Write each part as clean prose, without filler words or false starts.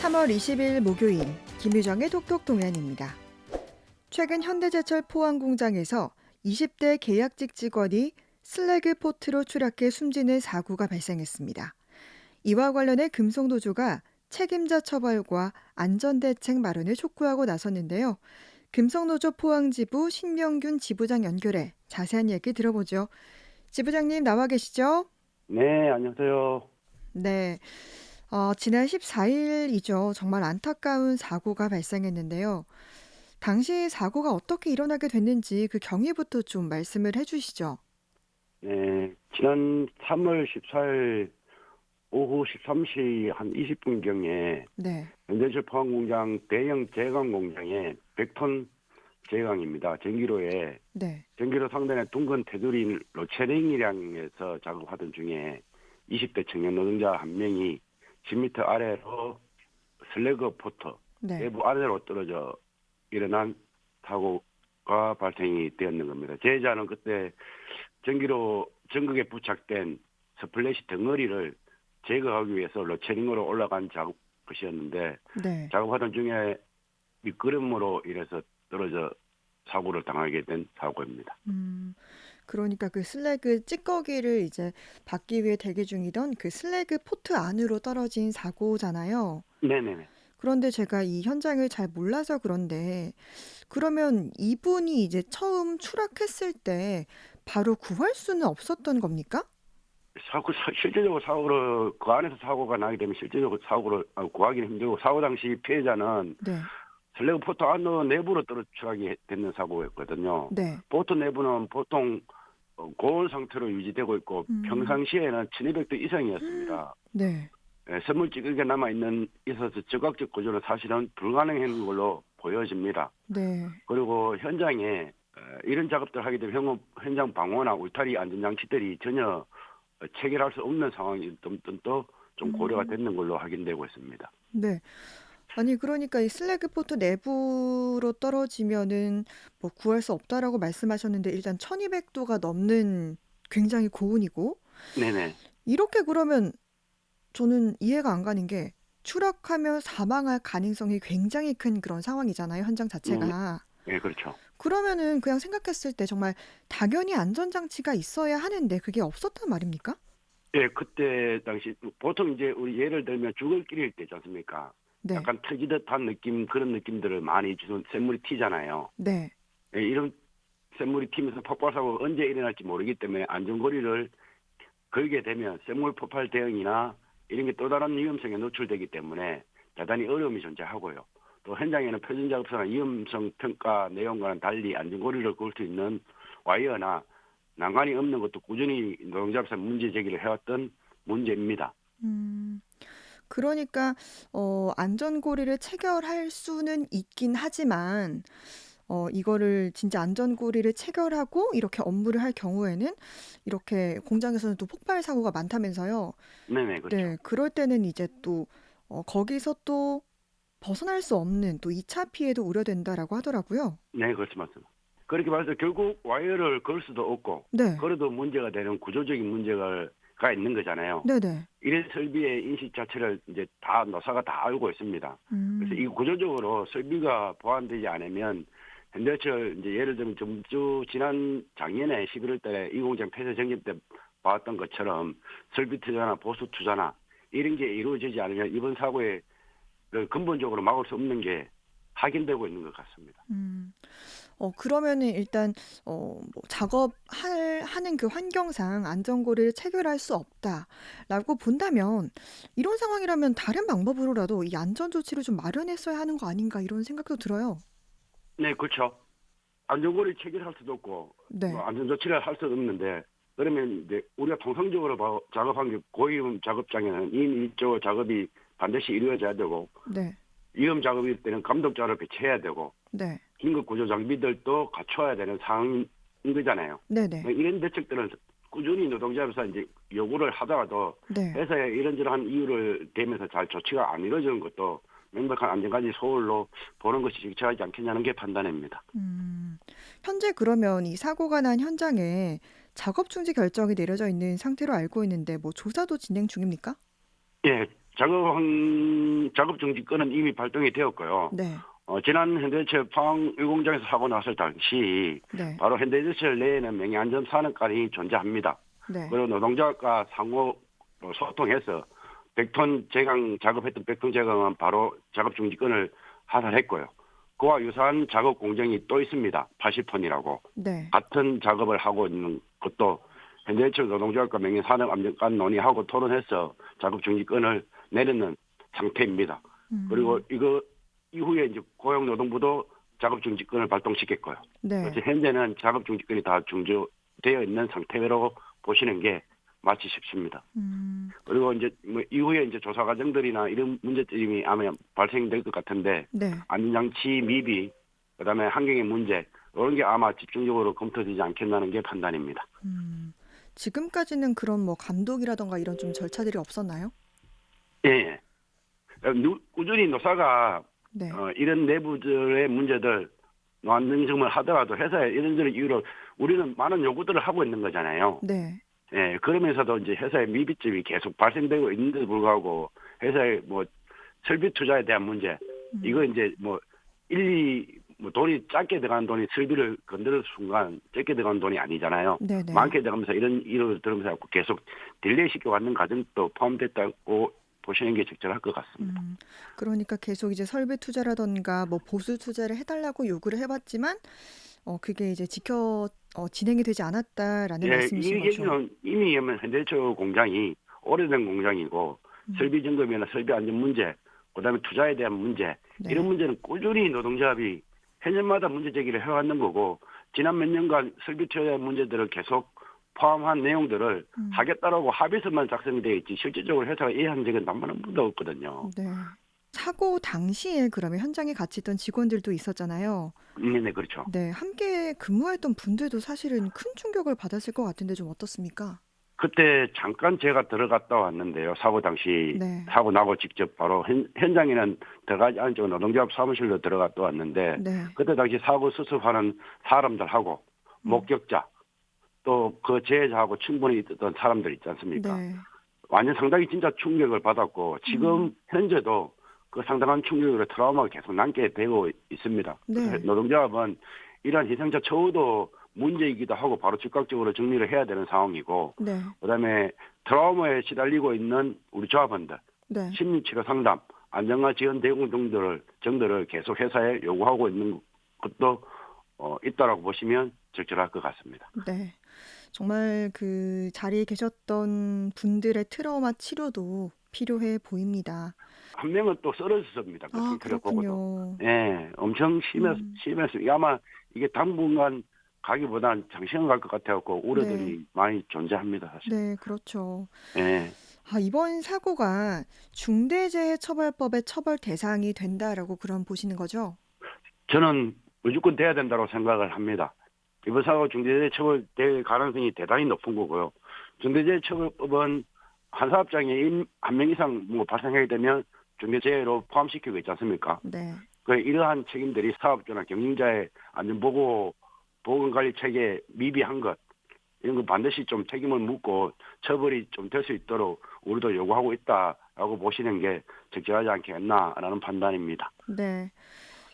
3월 20일 목요일 김유정의 톡톡 동안입니다. 최근 현대제철 포항 공장에서 20대 계약직 직원이 슬래그 포트로 추락해 숨지는 사고가 발생했습니다. 이와 관련해 금속노조가 책임자 처벌과 안전대책 마련을 촉구하고 나섰는데요. 금속노조 포항지부 신명균 지부장 연결해 자세한 얘기 들어보죠. 지부장님 나와 계시죠? 네, 안녕하세요. 네. 지난 14일이죠. 정말 안타까운 사고가 발생했는데요. 당시 사고가 어떻게 일어나게 됐는지 그 경위부터 좀 말씀을 해주시죠. 네, 지난 3월 14일 오후 13시 한 20분경에 네, 현대철 포항공장 대형 제강 공장에 100톤 제강입니다. 전기로에 네, 전기로 상단에 둥근 테두리 로체링이량에서 작업하던 중에 20대 청년 노동자 한 명이 10m 아래로 슬래그 포터 네. 내부 아래로 떨어져 일어난 사고가 발생이 되었는 겁니다. 제자는 그때 전기로 전극에 부착된 스플래시 덩어리를 제거하기 위해서 로체링으로 올라간 것이었는데 네. 작업하던 중에 미끄럼으로 인해서 떨어져 사고를 당하게 된 사고입니다. 그러니까 그 슬래그 찌꺼기를 이제 받기 위해 대기 중이던 그 슬래그 포트 안으로 떨어진 사고잖아요. 네네네. 그런데 제가 이 현장을 잘 몰라서 그런데 그러면 이분이 이제 처음 추락했을 때 바로 구할 수는 없었던 겁니까? 실제적으로 사고를 그 안에서 사고가 나게 되면 실제적으로 사고를 구하기는 힘들고 사고 당시 피해자는 네, 슬래그 포트 안으로 내부로 떨어지게 되는 사고였거든요. 네. 포트 내부는 보통 고온 상태로 유지되고 있고 음. 평상시에는 1200도 이상이었습니다. 네. 샘물 찌꺼기가 있어서 적각적 구조는 사실은 불가능한 걸로 보여집니다. 네. 그리고 현장에 이런 작업들을 하게 되면 현장 방호나 울타리 안전장치들이 전혀 체결할 수 없는 상황이 좀 고려가 음. 됐는 걸로 확인되고 있습니다. 네. 아니 그러니까 이 슬래그 포트 내부로 떨어지면은 뭐 구할 수 없다라고 말씀하셨는데 일단 1200도가 넘는 굉장히 고온이고 네네. 이렇게 그러면 저는 이해가 안 가는 게 추락하며 사망할 가능성이 굉장히 큰 그런 상황이잖아요, 현장 네, 자체가. 네, 그렇죠. 그러면은 그냥 생각했을 때 정말 당연히 안전장치가 있어야 하는데 그게 없었단 말입니까? 예, 그때 당시 보통 이제 우리 예를 들면 죽을 길일 때지 않습니까? 네. 약간 터지듯한 느낌 그런 느낌들을 많이 주는 샘물이 튀잖아요. 네. 예, 이런 샘물이 튀면서 폭발 사고가 언제 일어날지 모르기 때문에 안전고리를 걸게 되면 샘물 폭발 대응이나 이런 게 또 다른 위험성에 노출되기 때문에 대단히 어려움이 존재하고요. 또 현장에는 표준 작업소나 위험성 평가 내용과는 달리 안전고리를 걸 수 있는 와이어나 난간이 없는 것도 꾸준히 노동자로서 문제 제기를 해왔던 문제입니다. 음. 그러니까 안전고리를 체결할 수는 있긴 하지만 이거를 진짜 안전고리를 체결하고 이렇게 업무를 할 경우에는 이렇게 공장에서는 또 폭발 사고가 많다면서요. 네네, 그렇죠. 네, 그럴 때는 이제 또 거기서 또 벗어날 수 없는 또 2차 피해도 우려된다라고 하더라고요. 네, 그렇지 맞습니다. 그렇게 말해서 결국 와이어를 걸 수도 없고 네, 걸어도 문제가 되는 구조적인 문제가 있는 거잖아요. 네네. 이런 설비의 인식 자체를 이제 다 노사가 다 알고 있습니다. 그래서 이 구조적으로 설비가 보완되지 않으면 현대철 이제 예를 들면 지난 작년에 11월 달에 이 공장 폐쇄 정지 때 봤던 것처럼 설비 투자나 보수 투자나 이런 게 이루어지지 않으면 이번 사고에 근본적으로 막을 수 없는 게 확인되고 있는 것 같습니다. 음. 그러면은 일단 뭐 하는 그 환경상 안전고리를 체결할 수 없다라고 본다면 이런 상황이라면 다른 방법으로라도 이 안전 조치를 좀 마련했어야 하는 거 아닌가 이런 생각도 들어요. 네, 그렇죠. 안전고리 체결할 수도 없고 뭐 네, 안전조치를 할 수도 없는데 그러면 이제 우리가 통상적으로 작업한 게 고위험 작업장에는 이미 저 작업이 반드시 이루어져야 되고 네, 위험 작업일 때는 감독자를 배치해야 되고 네, 긴급 구조 장비들도 갖춰야 되는 상황인 거잖아요. 네, 네, 이런 대책들은 꾸준히 노동자로서 이제 요구를 하다가도 네. 회사에 이런저런 이유를 대면서 잘 조치가 안 이루어지는 것도 명백한 안전관리 소홀로 보는 것이 적절하지 않겠냐는 게 판단입니다. 음, 현재 그러면 이 사고가 난 현장에 작업 중지 결정이 내려져 있는 상태로 알고 있는데 뭐 조사도 진행 중입니까? 예, 작업 중지권은 이미 발동이 되었고요. 네. 지난 현대제철 포항 유공장에서 사고 났을 당시 네. 바로 현대제철 내에는 명예안전사령관이 존재합니다. 네. 그리고 노동자가 상호 소통해서 100톤 제강 작업했던 100톤 제강은 바로 작업 중지권을 하살했고요. 그와 유사한 작업 공정이 또 있습니다. 80톤이라고. 네. 같은 작업을 하고 있는 것도 현대제철 노동조합과 명예산업안전관 논의하고 토론해서 작업 중지권을 내리는 상태입니다. 그리고 이거 이후에 이제 고용노동부도 작업 중지권을 발동시켰고요. 네. 그래서 현재는 작업 중지권이 다 중지되어 있는 상태로 보시는 게 마치 쉽습니다. 그리고 이제 뭐 이후에 이제 조사 과정들이나 이런 문제점이 아마 발생될 것 같은데 네. 안전장치 미비, 그다음에 환경의 문제 이런 게 아마 집중적으로 검토되지 않겠나는 게 판단입니다. 지금까지는 그런 뭐 감독이라던가 이런 좀 절차들이 없었나요? 예. 꾸준히 노사가 네. 이런 내부들의 문제들 노안정성을 하더라도 회사에 이런저런 이유로 우리는 많은 요구들을 하고 있는 거잖아요. 네. 예, 그러면서도 이제 회사의 미비점이 계속 발생되고 있는데도 불구하고 회사의 뭐 설비 투자에 대한 문제, 이거 이제 뭐 뭐 돈이 작게 들어가는 돈이 설비를 건드는 순간 적게 들어가는 돈이 아니잖아요. 네. 네. 많게 들어가면서 이런 일을 들으면서 계속 딜레이 시켜왔는 과정도 포함됐다고 보시는 게 적절할 것 같습니다. 그러니까 계속 이제 설비 투자라던가 뭐 보수 투자를 해달라고 요구를 해봤지만 그게 이제 진행이 되지 않았다라는 예, 말씀이신 이 거죠. 얘기는 이미 현대제철 공장이 오래된 공장이고 설비 점검이나 설비 안전 문제, 그다음에 투자에 대한 문제 네. 이런 문제는 꾸준히 노동조합이 해년마다 문제 제기를 해왔는 거고 지난 몇 년간 설비 투자의 문제들을 계속 포함한 내용들을 하겠다라고 합의서만 작성이 되어 있지 실질적으로 회사가 이해한 적은 단 한 번도 없거든요. 네. 사고 당시에 그러면 현장에 같이 있던 직원들도 있었잖아요. 네, 그렇죠. 네, 함께 근무했던 분들도 사실은 큰 충격을 받았을 것 같은데 좀 어떻습니까? 그때 잠깐 제가 들어갔다 왔는데요. 사고 당시 네. 사고 나고 직접 바로 현장에는 들어가지 않죠. 노동조합 사무실로 들어갔다 왔는데 네. 그때 당시 사고 수습하는 사람들하고 목격자 또 그 재해자하고 충분히 있었던 사람들 있지 않습니까? 네. 완전 상당히 진짜 충격을 받았고 지금 현재도 그 상당한 충격으로 트라우마가 계속 남게 되고 있습니다. 네. 그래서 노동조합은 이러한 희생자 처우도 문제이기도 하고 바로 즉각적으로 정리를 해야 되는 상황이고 네. 그다음에 트라우마에 시달리고 있는 우리 조합원들 네. 심리치료 상담, 안전과 지원 대응 정도를 계속 회사에 요구하고 있는 것도 있다라고 보시면 적절할 것 같습니다. 네. 정말 그 자리에 계셨던 분들의 트라우마 치료도 필요해 보입니다. 한 명은 또 쓰러졌습니다. 그 아, 상태를 보고도. 그렇군요. 예, 엄청 심했어요. 아마 이게 당분간 가기보다는 장시간 갈 것 같아갖고 우려들이 네. 많이 존재합니다, 사실. 네, 그렇죠. 예, 이번 사고가 중대재해처벌법의 처벌 대상이 된다라고 그럼 보시는 거죠? 저는 무조건 돼야 된다고 생각을 합니다. 이번 사고 중대재해처벌 될 가능성이 대단히 높은 거고요. 중대재해처벌법은 한 사업장에 한 명 이상 뭐 발생하게 되면 중대재해로 포함시키고 있지 않습니까? 네. 이러한 책임들이 사업주나 경영자의 보건관리 체계 미비한 것 이런 거 반드시 좀 책임을 묻고 처벌이 좀 될 수 있도록 우리도 요구하고 있다라고 보시는 게 적절하지 않겠나라는 판단입니다. 네.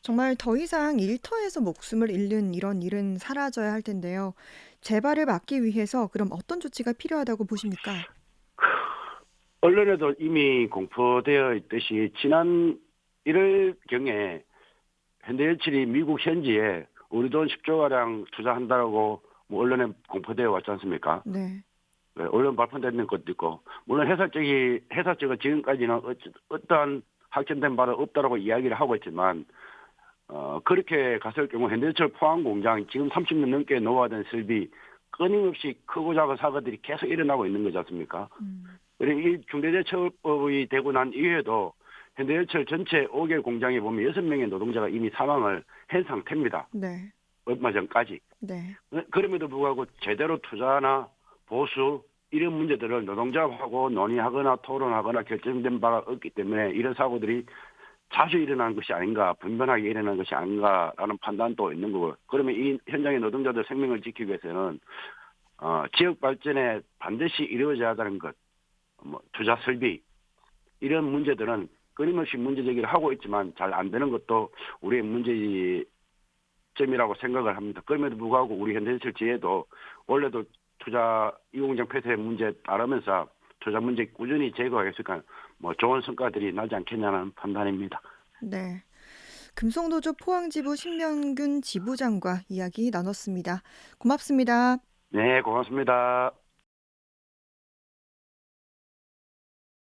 정말 더 이상 일터에서 목숨을 잃는 이런 일은 사라져야 할 텐데요. 재발을 막기 위해서 그럼 어떤 조치가 필요하다고 보십니까? 언론에도 이미 공포되어 있듯이 지난 1월경에 현대해철이 미국 현지에 우리 돈 10조가량 투자한다라고 뭐 언론에 공포되어 왔지 않습니까? 네. 네, 언론 발표되는 것도 있고 물론 회사 측은 지금까지는 어떠한 확정된 바는 없다라고 이야기를 하고 있지만 그렇게 갔을 경우 현대해철 포항 공장 지금 30년 넘게 노후화된 설비 끊임없이 크고 작은 사고들이 계속 일어나고 있는 거지 않습니까? 그리고 이 중대재해처벌법이 되고 난 이후에도 현대해철 전체 5개 공장에 보면 6명의 노동자가 이미 사망을 한 상태입니다. 네. 얼마 전까지. 네. 그럼에도 불구하고 제대로 투자나 보수 이런 문제들을 노동자하고 논의하거나 토론하거나 결정된 바가 없기 때문에 이런 사고들이 자주 일어나는 것이 아닌가, 분변하게 일어나는 것이 아닌가라는 판단도 있는 거고 그러면 이 현장의 노동자들 생명을 지키기 위해서는 지역 발전에 반드시 이루어져야 하는 것, 투자 설비, 이런 문제들은 끊임없이 문제 제기를 하고 있지만 잘 안 되는 것도 우리의 문제점이라고 생각을 합니다. 그럼에도 불구하고 우리 현대제철 지혜도 원래도 투자 이공장 폐쇄 문제에 따르면서 투자 문제 꾸준히 제거하겠으니까 뭐 좋은 성과들이 나지 않겠냐는 판단입니다. 네. 금속노조 포항지부 신명균 지부장과 이야기 나눴습니다. 고맙습니다. 네, 고맙습니다.